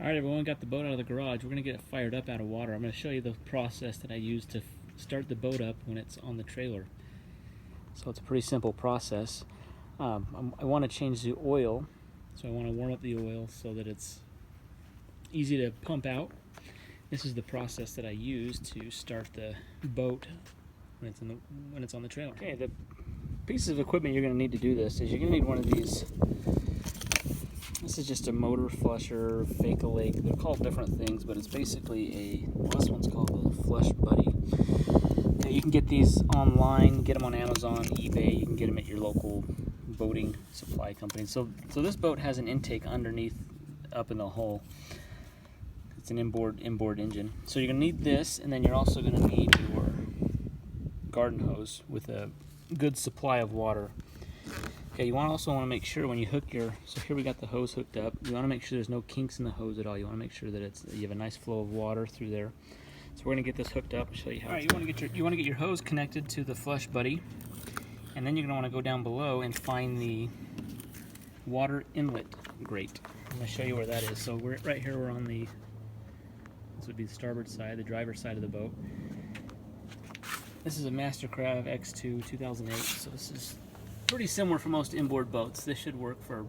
Alright everyone, got the boat out of the garage. We're going to get it fired up out of water. I'm going to show you the process that I use to start the boat up when it's on the trailer. So it's a pretty simple process. I want to change the oil, so I want to warm up the oil so that it's easy to pump out. This is the process that I use to start the boat when it's on the trailer. Okay, the pieces of equipment you're going to need to do this is you're going to need one of these. This is just a motor flusher, fake a lake. They're called different things, but it's basically this one's called the Flush Buddy. Now, you can get these online, get them on Amazon, eBay. You can get them at your local boating supply company. So this boat has an intake underneath, up in the hull. It's an inboard engine. So you're gonna need this, and then you're also gonna need your garden hose with a good supply of water. Okay, you also want to make sure when you hook so here we got the hose hooked up. You want to make sure there's no kinks in the hose at all. You want to make sure that you have a nice flow of water through there. So we're going to get this hooked up and show you how. All right, you want to get your hose connected to the Flush Buddy, and then you're going to want to go down below and find the water inlet grate. I'm going to show you where that is. So we're right here. We're on this would be the starboard side, the driver's side of the boat. This is a Mastercraft X2 2008. So this is pretty similar for most inboard boats. This should work for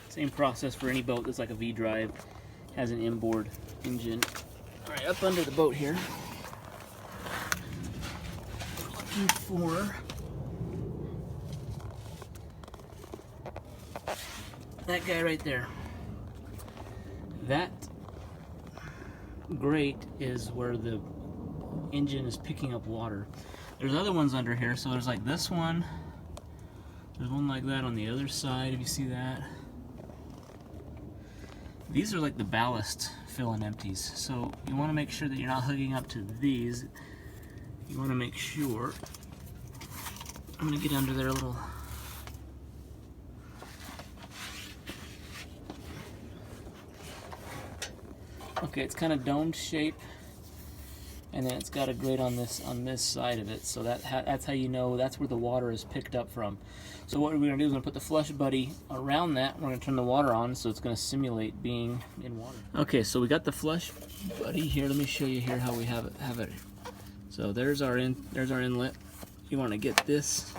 same process for any boat that's like a V-drive, has an inboard engine. All right, up under the boat here, we're looking for that guy right there. That grate is where the engine is picking up water. There's other ones under here, so there's like this one. There's one like that on the other side, if you see that. These are like the ballast fill and empties. So you want to make sure that you're not hooking up to these. You want to make sure. I'm going to get under there a little. Okay, it's kind of domed shape. And then it's got a grate on this side of it, so that's how you know that's where the water is picked up from. So what we're going to do is we're going to put the Flush Buddy around that. We're going to turn the water on, so it's going to simulate being in water. Okay, so we got the Flush Buddy here. Let me show you here how we have it. So there's our inlet. You want to get this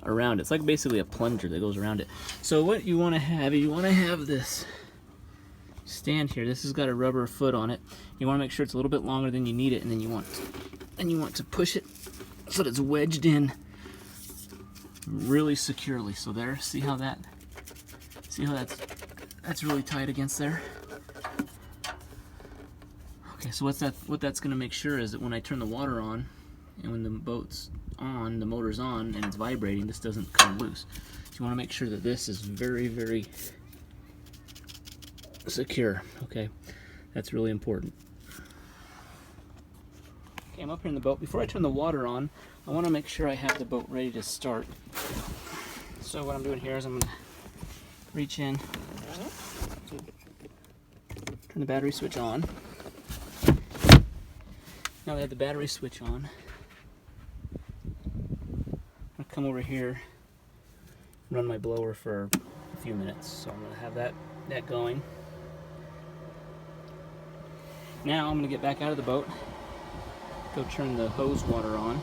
around it. It's like basically a plunger that goes around it. So what you want to have this stand here. This has got a rubber foot on it. You want to make sure it's a little bit longer than you need it, and then you want to push it so that it's wedged in really securely. So there, see how that's really tight against there. Okay, so what that's going to make sure is that when I turn the water on, and when the boat's on, the motor's on, and it's vibrating, this doesn't come loose. So you want to make sure that this is very, very secure. Okay, that's really important. Okay, I'm up here in the boat. Before I turn the water on, I want to make sure I have the boat ready to start. So what I'm doing here is I'm going to reach in, turn the battery switch on. Now that I have the battery switch on, I'm going to come over here and run my blower for a few minutes. So I'm going to have that going. Now I'm going to get back out of the boat, go turn the hose water on.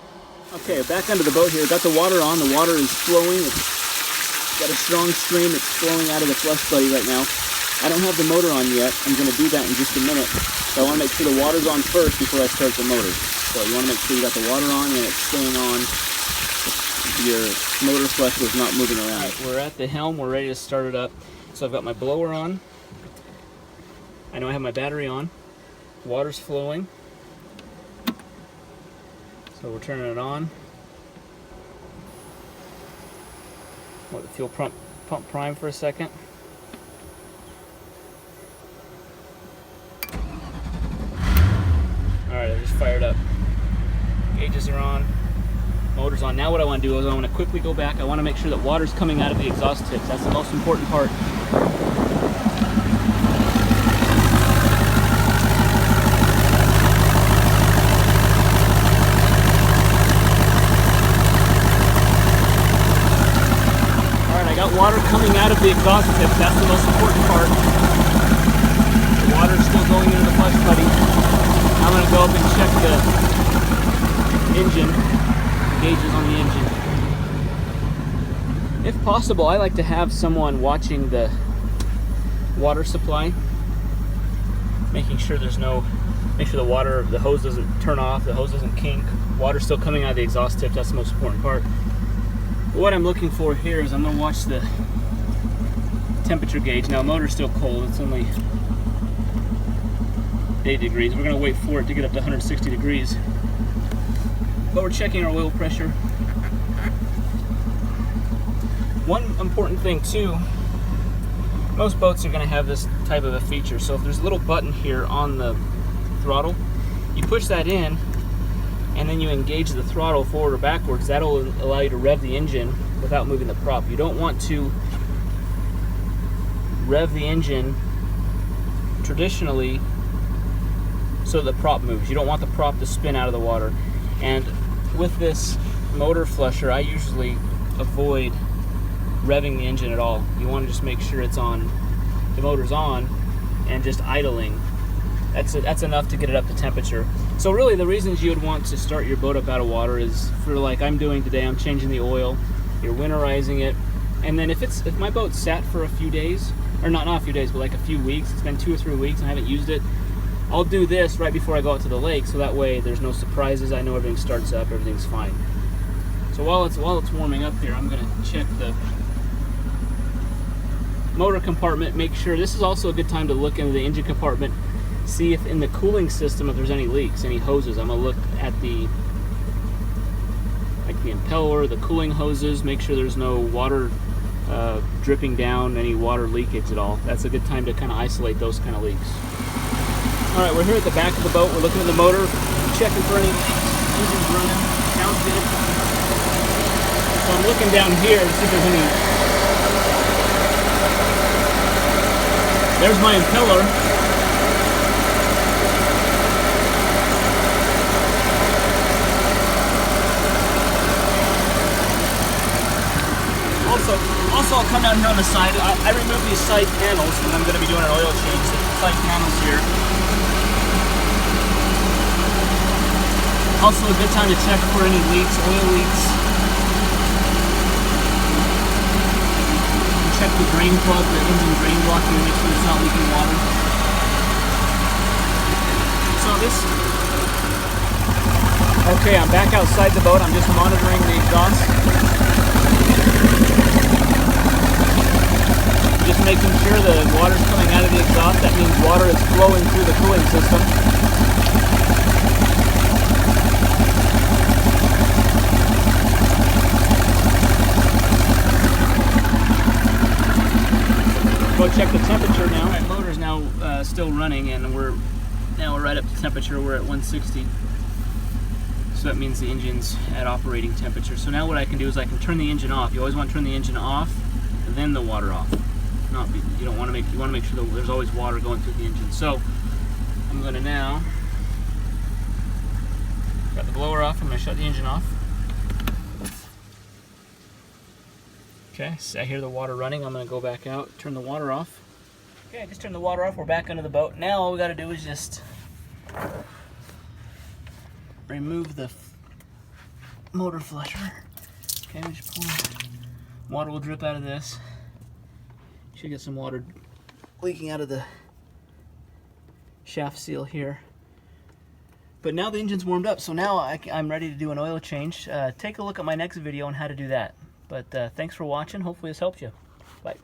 Okay, back under the boat here, got the water on. The water is flowing. It's got a strong stream. It's flowing out of the Flush Buddy right now. I don't have the motor on yet. I'm going to do that in just a minute. So I want to make sure the water's on first before I start the motor. So you want to make sure you got the water on and it's staying on. Your motor flush was not moving around. Right, we're at the helm. We're ready to start it up. So I've got my blower on. I know I have my battery on. Water's flowing, so we're turning it on. Let the fuel pump prime for a second. Alright, I just fired up. Gauges are on, motor's on. Now what I want to do is I want to quickly go back. I want to make sure that water's coming out of the exhaust tips. That's the most important part. Water coming out of the exhaust tips, that's the most important part. up and check the engine, gauges on the engine. If possible, I like to have someone watching the water supply, making sure make sure the hose doesn't turn off, the hose doesn't kink, water's still coming out of the exhaust tip. That's the most important part. But what I'm looking for here is I'm going to watch the temperature gauge. Now, the motor's still cold. It's only 8 degrees. We're going to wait for it to get up to 160 degrees. But we're checking our oil pressure. One important thing too, most boats are going to have this type of a feature. So if there's a little button here on the throttle, you push that in and then you engage the throttle forward or backwards. That'll allow you to rev the engine without moving the prop. You don't want to rev the engine traditionally so the prop moves. You don't want the prop to spin out of the water. And with this motor flusher, I usually avoid revving the engine at all. You want to just make sure it's on, the motor's on, and just idling. That's enough to get it up to temperature. So really the reasons you would want to start your boat up out of water is for, like I'm doing today, I'm changing the oil, you're winterizing it, and then if my boat's sat for a few days, or not a few days, but like a few weeks, it's been 2 or 3 weeks and I haven't used it, I'll do this right before I go out to the lake, so that way there's no surprises. I know everything starts up, everything's fine. So while it's warming up here, I'm gonna check the motor compartment, make sure. This is also a good time to look into the engine compartment, see if in the cooling system if there's any leaks, any hoses. I'm gonna look at the impeller, the cooling hoses, make sure there's no water dripping down, any water leakage at all. That's a good time to kind of isolate those kind of leaks. All right, we're here at the back of the boat. We're looking at the motor, checking for any leaks. Engine's running, sounds good. So I'm looking down here to see if there's any. There's my impeller. Also, I'll come down here on the side. I removed these side panels when I'm going to be doing an oil change. The side panels here. Also a good time to check for any leaks, oil leaks. Check the drain plug, the engine drain block to make sure it's not leaking water. So okay, I'm back outside the boat. I'm just monitoring the exhaust. Just making sure the water's coming out of the exhaust. That means water is flowing through the cooling system. Go check the temperature now. Right, motor's now still running, and we're right up to temperature. We're at 160. So that means the engine's at operating temperature. So now what I can do is I can turn the engine off. You always want to turn the engine off, then the water off. You want to make sure that there's always water going through the engine. So I'm going to now got the blower off. I'm going to shut the engine off. Okay, so I hear the water running. I'm going to go back out, turn the water off. Okay, I just turned the water off. We're back under the boat. Now all we got to do is just remove the motor flusher. Okay, we just pull it. Water will drip out of this. Should get some water leaking out of the shaft seal here. But now the engine's warmed up, so now I'm ready to do an oil change. Take a look at my next video on how to do that. But thanks for watching. Hopefully this helped you. Bye.